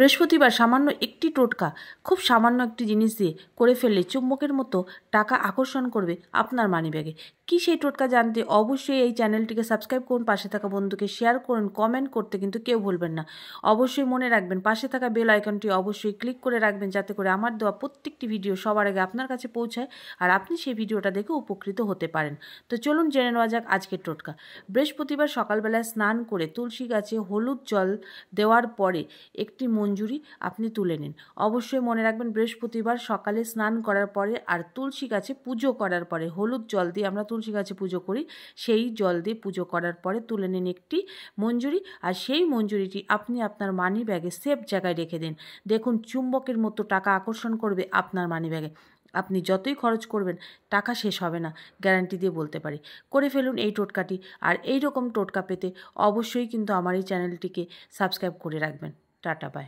বৃহস্পতিবার সামান্য একটি টোটকা, খুব সামান্য একটি জিনিস দিয়ে করে ফেললে চুম্বকের মতো টাকা আকর্ষণ করবে আপনার মানিব্যাগে। কি সেই টোটকা জানতে অবশ্যই এই চ্যানেলটিকে সাবস্ক্রাইব করুন, পাশে থাকা বন্ধুকে শেয়ার করুন, কমেন্ট করতে কিন্তু কেউ ভুলবেন না। অবশ্যই মনে রাখবেন পাশে থাকা বেল আইকনটি অবশ্যই ক্লিক করে রাখবেন, যাতে করে আমার দেওয়া প্রত্যেকটি ভিডিও সবার আগে আপনার কাছে পৌঁছায় আর আপনি সেই ভিডিওটা দেখে উপকৃত হতে পারেন। তো চলুন জেনে নেওয়া যাক আজকের টোটকা। বৃহস্পতিবার সকালবেলায় স্নান করে তুলসী গাছে হলুদ জল দেওয়ার পরে একটি মঞ্জুরি আপনি তুলে নিন। অবশ্যই মনে রাখবেন বৃহস্পতিবার সকালে স্নান করার পরে আর তুলসী গাছে পুজো করার পরে, হলুদ জল দিয়ে আমরা তুলসী গাছে পুজো করি, সেই জল দিয়ে পুজো করার পরে তুলে নিন একটি মঞ্জুরি। আর সেই মঞ্জুরিটি আপনি আপনার মানি ব্যাগে সেফ জায়গায় রেখে দিন। দেখুন চুম্বকের মতো টাকা আকর্ষণ করবে আপনার মানি ব্যাগে। আপনি যতই খরচ করবেন টাকা শেষ হবে না, গ্যারান্টি দিয়ে বলতে পারি। করে ফেলুন এই টোটকাটি। আর এই রকম টোটকা পেতে অবশ্যই কিন্তু আমার এই চ্যানেলটিকে সাবস্ক্রাইব করে রাখবেন। Tata, by.